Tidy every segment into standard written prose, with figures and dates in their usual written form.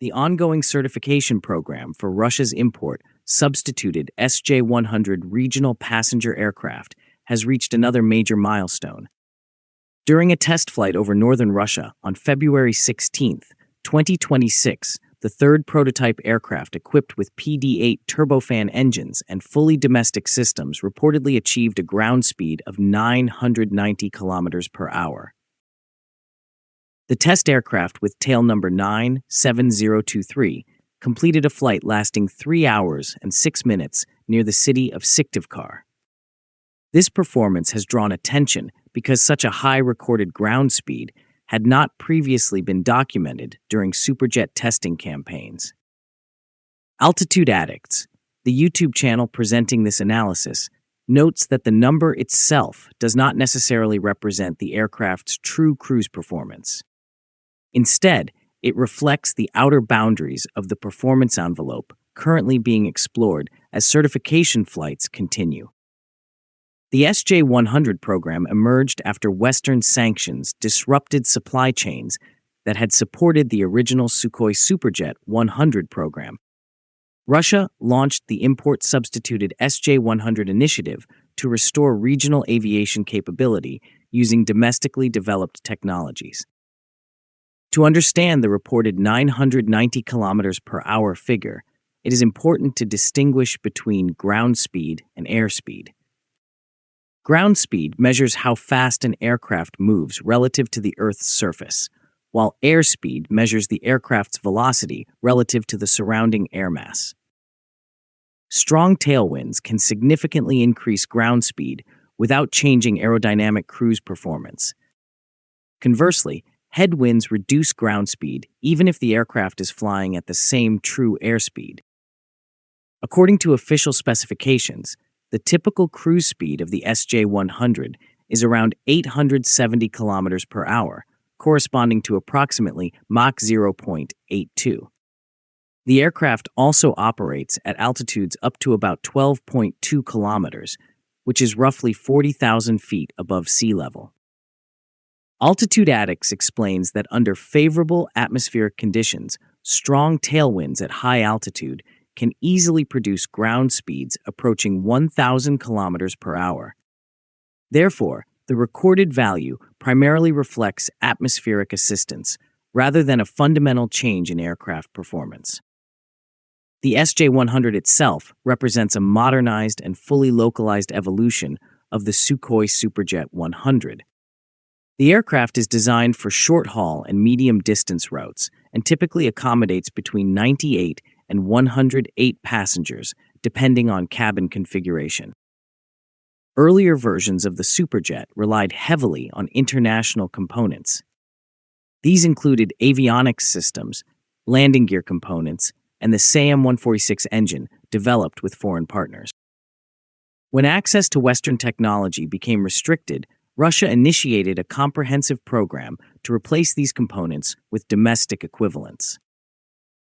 The ongoing certification program for Russia's import substituted SJ-100 regional passenger aircraft has reached another major milestone. During a test flight over northern Russia on February 16, 2026, the third prototype aircraft equipped with PD-8 turbofan engines and fully domestic systems reportedly achieved a ground speed of 990 kilometers per hour. The test aircraft with tail number 97023 completed a flight lasting 3 hours and 6 minutes near the city of Syktyvkar. This performance has drawn attention because such a high recorded ground speed had not previously been documented during Superjet testing campaigns. Altitude Addicts, the YouTube channel presenting this analysis, notes that the number itself does not necessarily represent the aircraft's true cruise performance. Instead, it reflects the outer boundaries of the performance envelope currently being explored as certification flights continue. The SJ-100 program emerged after Western sanctions disrupted supply chains that had supported the original Sukhoi Superjet 100 program. Russia launched the import-substituted SJ-100 initiative to restore regional aviation capability using domestically developed technologies. To understand the reported 990 kilometers per hour figure, it is important to distinguish between ground speed and airspeed. Ground speed measures how fast an aircraft moves relative to the Earth's surface, while airspeed measures the aircraft's velocity relative to the surrounding air mass. Strong tailwinds can significantly increase ground speed without changing aerodynamic cruise performance. Conversely, headwinds reduce ground speed even if the aircraft is flying at the same true airspeed. According to official specifications, the typical cruise speed of the SJ-100 is around 870 kilometers per hour, corresponding to approximately Mach 0.82. The aircraft also operates at altitudes up to about 12.2 kilometers, which is roughly 40,000 feet above sea level. Altitude Addicts explains that under favorable atmospheric conditions, strong tailwinds at high altitude can easily produce ground speeds approaching 1,000 kilometers per hour. Therefore, the recorded value primarily reflects atmospheric assistance rather than a fundamental change in aircraft performance. The SJ-100 itself represents a modernized and fully localized evolution of the Sukhoi Superjet 100. The aircraft is designed for short-haul and medium-distance routes and typically accommodates between 98 and 108 passengers, depending on cabin configuration. Earlier versions of the Superjet relied heavily on international components. These included avionics systems, landing gear components, and the SAM-146 engine developed with foreign partners. When access to Western technology became restricted, Russia initiated a comprehensive program to replace these components with domestic equivalents.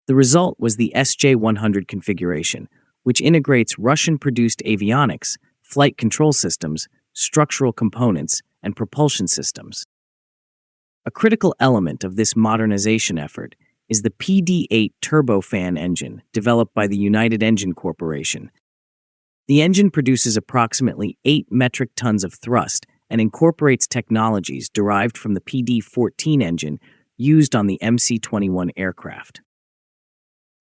The result was the SJ-100 configuration, which integrates Russian-produced avionics, flight control systems, structural components, and propulsion systems. A critical element of this modernization effort is the PD-8 turbofan engine developed by the United Engine Corporation. The engine produces approximately 8 metric tons of thrust and incorporates technologies derived from the PD-14 engine used on the MC-21 aircraft.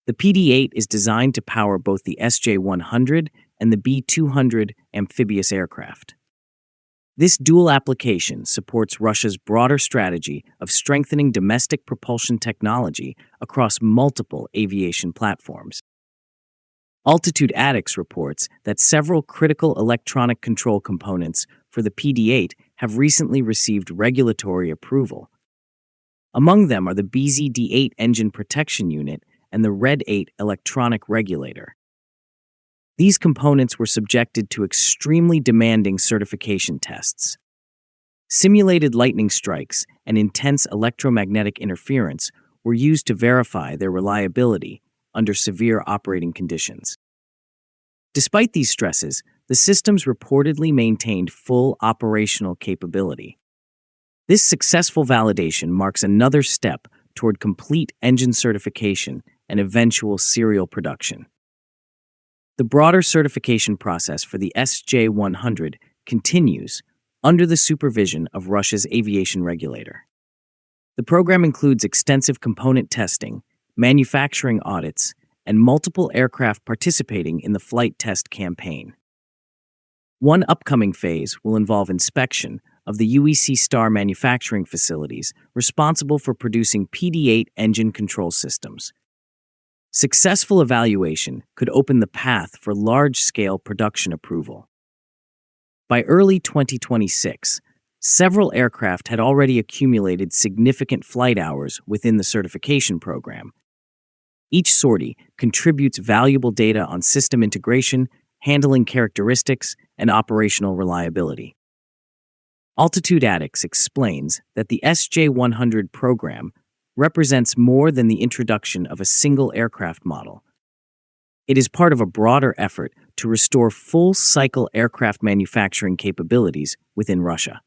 The PD-8 is designed to power both the SJ-100 and the B-200 amphibious aircraft. This dual application supports Russia's broader strategy of strengthening domestic propulsion technology across multiple aviation platforms. Altitude Addicts reports that several critical electronic control components for the PD-8 have recently received regulatory approval. Among them are the BZD-8 engine protection unit and the RED-8 electronic regulator. These components were subjected to extremely demanding certification tests. Simulated lightning strikes and intense electromagnetic interference were used to verify their reliability under severe operating conditions. Despite these stresses, the systems reportedly maintained full operational capability. This successful validation marks another step toward complete engine certification and eventual serial production. The broader certification process for the SJ-100 continues under the supervision of Russia's aviation regulator. The program includes extensive component testing, manufacturing audits, and multiple aircraft participating in the flight test campaign. One upcoming phase will involve inspection of the UEC Star manufacturing facilities responsible for producing PD-8 engine control systems. Successful evaluation could open the path for large-scale production approval. By early 2026, several aircraft had already accumulated significant flight hours within the certification program. Each sortie contributes valuable data on system integration, handling characteristics, and operational reliability. Altitude Addicts explains that the SJ-100 program represents more than the introduction of a single aircraft model. It is part of a broader effort to restore full-cycle aircraft manufacturing capabilities within Russia.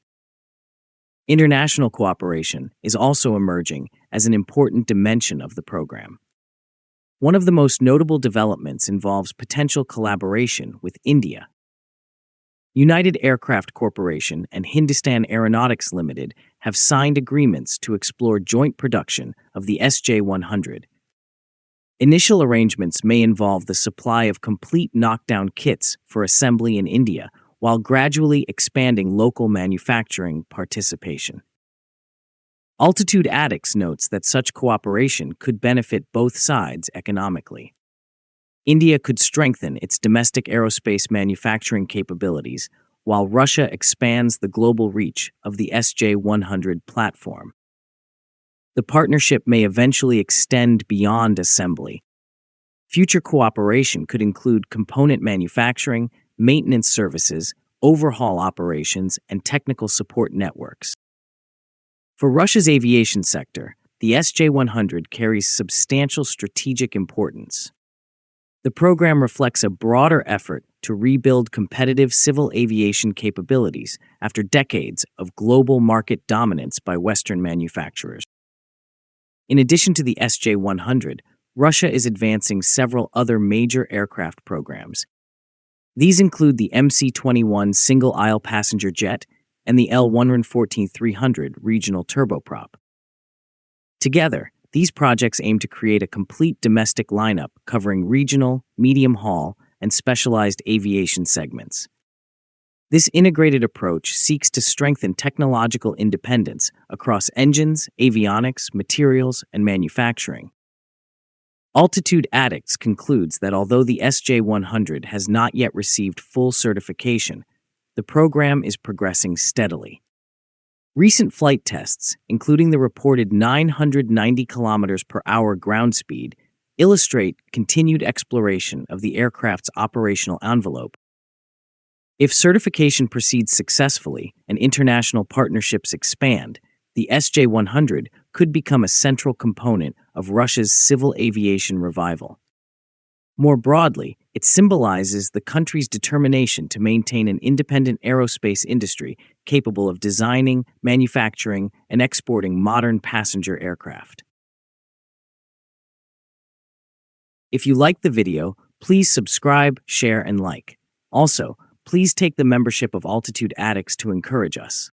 International cooperation is also emerging as an important dimension of the program. One of the most notable developments involves potential collaboration with India. United Aircraft Corporation and Hindustan Aeronautics Limited have signed agreements to explore joint production of the SJ-100. Initial arrangements may involve the supply of complete knockdown kits for assembly in India, while gradually expanding local manufacturing participation. Altitude Addicts notes that such cooperation could benefit both sides economically. India could strengthen its domestic aerospace manufacturing capabilities, while Russia expands the global reach of the SJ-100 platform. The partnership may eventually extend beyond assembly. Future cooperation could include component manufacturing, maintenance services, overhaul operations, and technical support networks. For Russia's aviation sector, the SJ-100 carries substantial strategic importance. The program reflects a broader effort to rebuild competitive civil aviation capabilities after decades of global market dominance by Western manufacturers. In addition to the SJ-100, Russia is advancing several other major aircraft programs. These include the MC-21 single-aisle passenger jet and the L-114-300 regional turboprop. Together, these projects aim to create a complete domestic lineup covering regional, medium-haul, and specialized aviation segments. This integrated approach seeks to strengthen technological independence across engines, avionics, materials, and manufacturing. Altitude Addicts concludes that although the SJ-100 has not yet received full certification, the program is progressing steadily. Recent flight tests, including the reported 990 km/h ground speed, illustrate continued exploration of the aircraft's operational envelope. If certification proceeds successfully and international partnerships expand, the SJ-100 could become a central component of Russia's civil aviation revival. More broadly, it symbolizes the country's determination to maintain an independent aerospace industry capable of designing, manufacturing, and exporting modern passenger aircraft. If you liked the video, please subscribe, share, and like. Also, please take the membership of Altitude Addicts to encourage us.